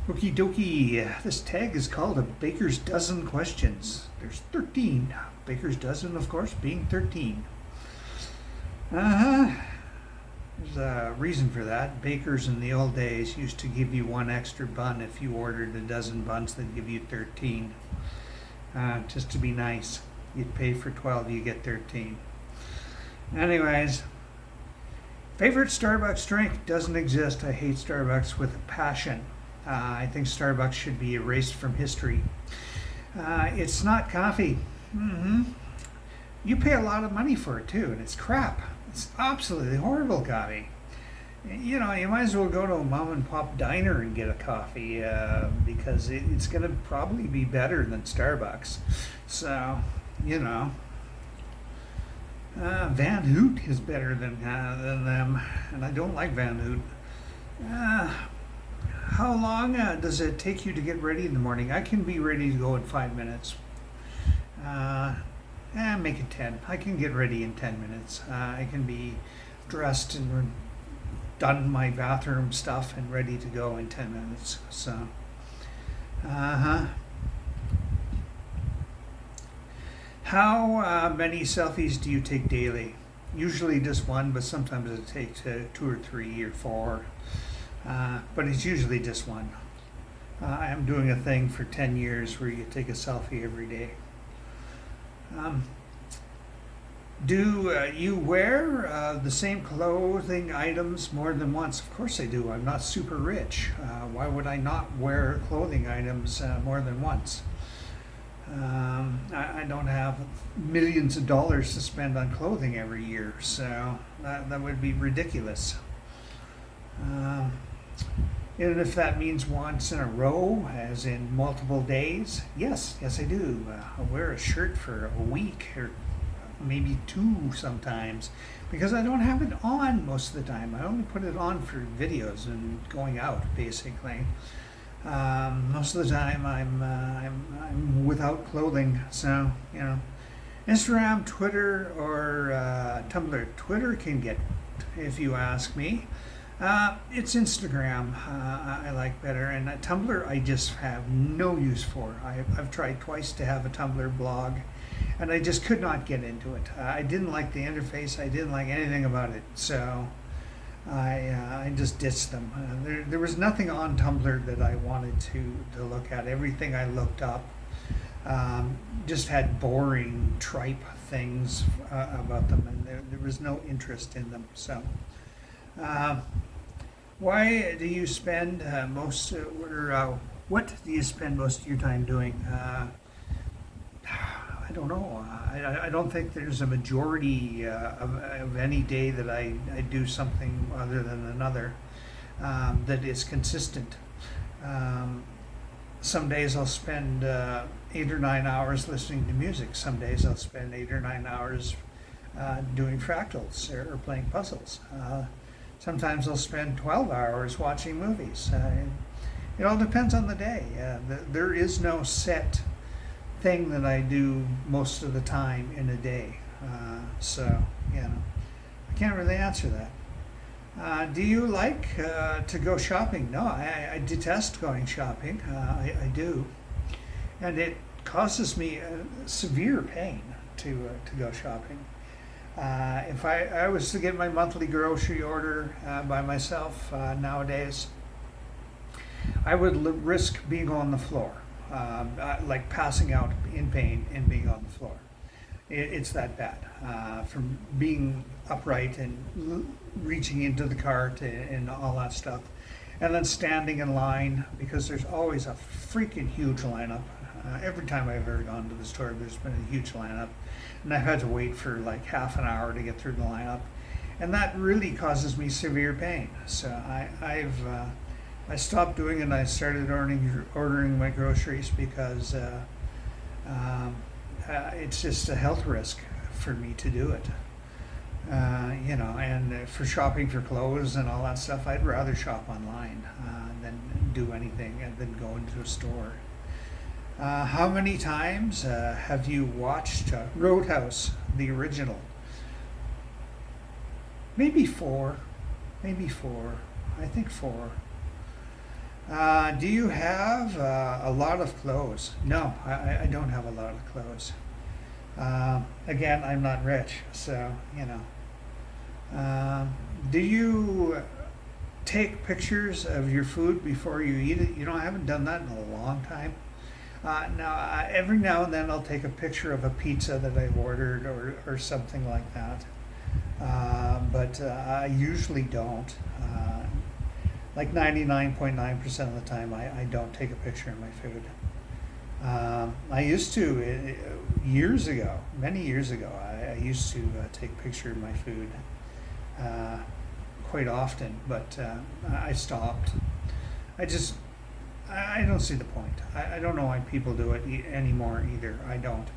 Okie dokie. This tag is called a Baker's Dozen Questions. There's 13. Baker's Dozen, of course, being 13. Uh-huh. There's a reason for that. Bakers in the old days used to give you one extra bun if you ordered a dozen buns. They'd give you 13. Just to be nice. You'd pay for 12, you get 13. Anyways, favorite Starbucks drink doesn't exist. I hate Starbucks with a passion. I think Starbucks should be erased from history. It's not coffee. You pay a lot of money for it too, and it's crap. It's absolutely horrible coffee. You know, you might as well go to a mom and pop diner and get a coffee because it's going to probably be better than Starbucks. So, you know, Van Hoot is better than them, and I don't like Van Hoot. How long does it take you to get ready in the morning? I can be ready to go in 5 minutes. Make it 10. I can get ready in 10 minutes. I can be dressed and done my bathroom stuff and ready to go in 10 minutes. So, How many selfies do you take daily? Usually just one, but sometimes it takes 2 or 3 or 4. But it's usually just one. I'm doing a thing for 10 years where you take a selfie every day. Do you wear the same clothing items more than once? Of course I do. I'm not super rich. Why would I not wear clothing items more than once? I don't have millions of dollars to spend on clothing every year, so that would be ridiculous. And if that means once in a row, as in multiple days, yes I do. I'll wear a shirt for a week or maybe 2 sometimes because I don't have it on most of the time. I only put it on for videos and going out, basically. Most of the time I'm without clothing, so you know. Instagram, Twitter, or Tumblr. Twitter can get, if you ask me. It's Instagram I like better, and Tumblr I just have no use for. I've tried twice to have a Tumblr blog, and I just could not get into it. I didn't like the interface. I didn't like anything about it, so I just ditched them. There was nothing on Tumblr that I wanted to look at. Everything I looked up just had boring, tripe things about them, and there was no interest in them. So. Why do you spend what do you spend most of your time doing? I don't know. I don't think there's a majority of any day that I do something other than another that is consistent. Some days I'll spend 8 or 9 hours listening to music. Some days I'll spend 8 or 9 hours doing fractals or playing puzzles. Sometimes I'll spend 12 hours watching movies. It all depends on the day. There is no set thing that I do most of the time in a day. So, you know, I can't really answer that. Do you like to go shopping? No, I detest going shopping. I do. And it causes me severe pain to go shopping. If I was to get my monthly grocery order by myself nowadays, I would risk being on the floor, like passing out in pain and being on the floor. It's that bad. From being upright and reaching into the cart and all that stuff, and then standing in line because there's always a freaking huge lineup. Every time I've ever gone to the store, there's been a huge lineup, and I've had to wait for like half an hour to get through the lineup, and that really causes me severe pain. So I stopped doing it, and I started ordering my groceries because it's just a health risk for me to do it. You know, and for shopping for clothes and all that stuff, I'd rather shop online than do anything than go into a store. How many times have you watched Roadhouse, the original? Maybe 4. I think 4. Do you have a lot of clothes? No, I don't have a lot of clothes. Again, I'm not rich, so, you know. Do you take pictures of your food before you eat it? You know, I haven't done that in a long time. Now, every now and then I'll take a picture of a pizza that I've ordered or something like that. But I usually don't. Like 99.9% of the time, I don't take a picture of my food. I used to, years ago, many years ago, I used to take a picture of my food quite often, but I stopped. I just, I don't see the point. I don't know why people do it anymore either. I don't.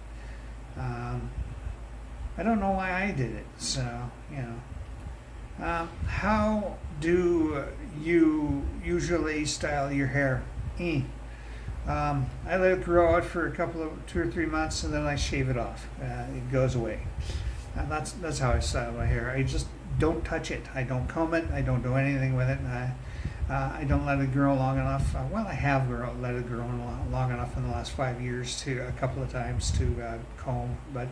I don't know why I did it, so, you know. How do you usually style your hair? I let it grow out for 2 or 3 months, and then I shave it off. It goes away. And that's how I style my hair. I just don't touch it. I don't comb it. I don't do anything with it. I don't let it grow long enough. Well, I have let it grow long enough in the last 5 years to a couple of times to comb, but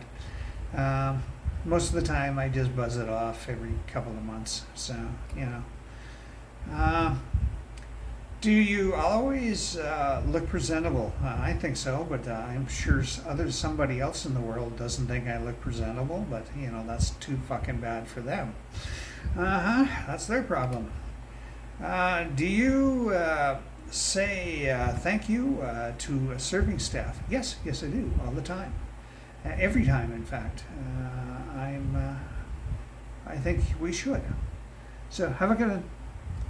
most of the time I just buzz it off every couple of months. So, you know. Do you always look presentable? I think so, but I'm sure somebody else in the world doesn't think I look presentable, but you know, that's too fucking bad for them. That's their problem. Do you say thank you to serving staff? Yes, I do, all the time. Every time, in fact. I think we should. So have a good one.